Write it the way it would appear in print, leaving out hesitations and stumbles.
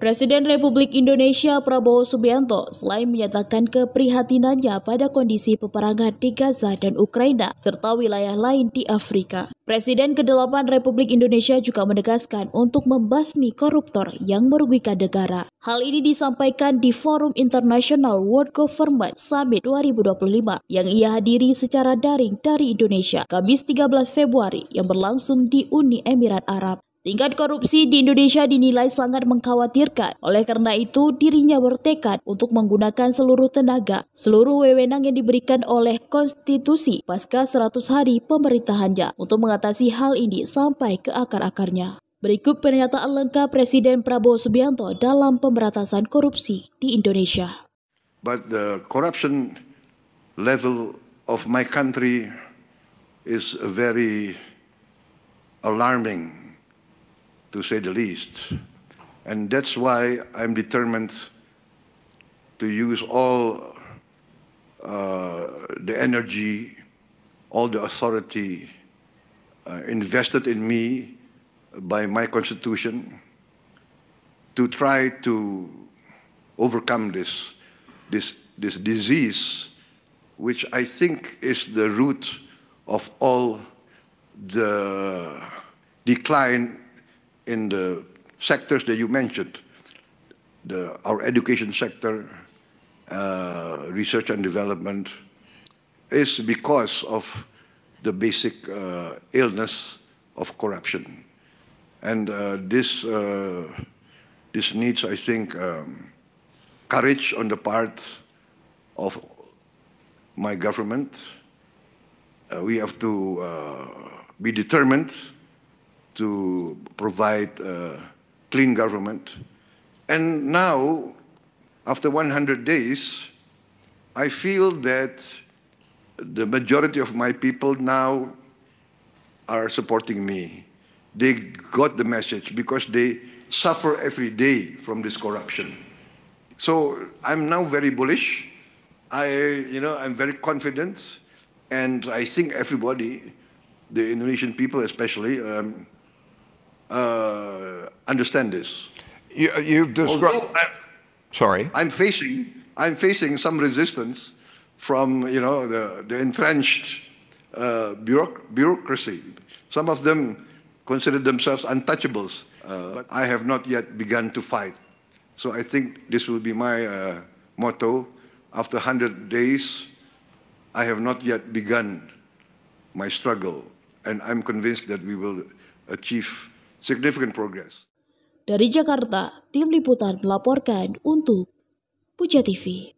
Presiden Republik Indonesia Prabowo Subianto selain menyatakan keprihatinannya pada kondisi peperangan di Gaza dan Ukraina serta wilayah lain di Afrika. Presiden ke-8 Republik Indonesia juga menegaskan untuk membasmi koruptor yang merugikan negara. Hal ini disampaikan di Forum International World Government Summit 2025 yang ia hadiri secara daring dari Indonesia, Kamis 13 Februari yang berlangsung di Uni Emirat Arab. Tingkat korupsi di Indonesia dinilai sangat mengkhawatirkan. Oleh karena itu, dirinya bertekad untuk menggunakan seluruh tenaga, seluruh wewenang yang diberikan oleh konstitusi pasca 100 hari pemerintahannya untuk mengatasi hal ini sampai ke akar-akarnya. Berikut pernyataan lengkap Presiden Prabowo Subianto dalam pemberantasan korupsi di Indonesia. But the corruption level of my country is very alarming, to say the least. And that's why I'm determined to use all the energy, all the authority invested in me by my constitution to try to overcome this disease, which I think is the root of all the decline in the sectors that you mentioned, our education sector, research and development, is because of the basic illness of corruption. And this needs, I think, courage on the part of my government. We have to be determined to provide clean government. And now, after 100 days, I feel that the majority of my people now are supporting me. They got the message because they suffer every day from this corruption. So I'm now very bullish. I'm very confident, and I think everybody, the Indonesian people especially, understand this. You've described. Sorry. I'm facing some resistance from the entrenched bureaucracy. Some of them consider themselves untouchables, but I have not yet begun to fight. So I think this will be my motto. After 100 days, I have not yet begun my struggle, and I'm convinced that we will achieve significant progress. Dari Jakarta, tim liputan melaporkan untuk Puja TV.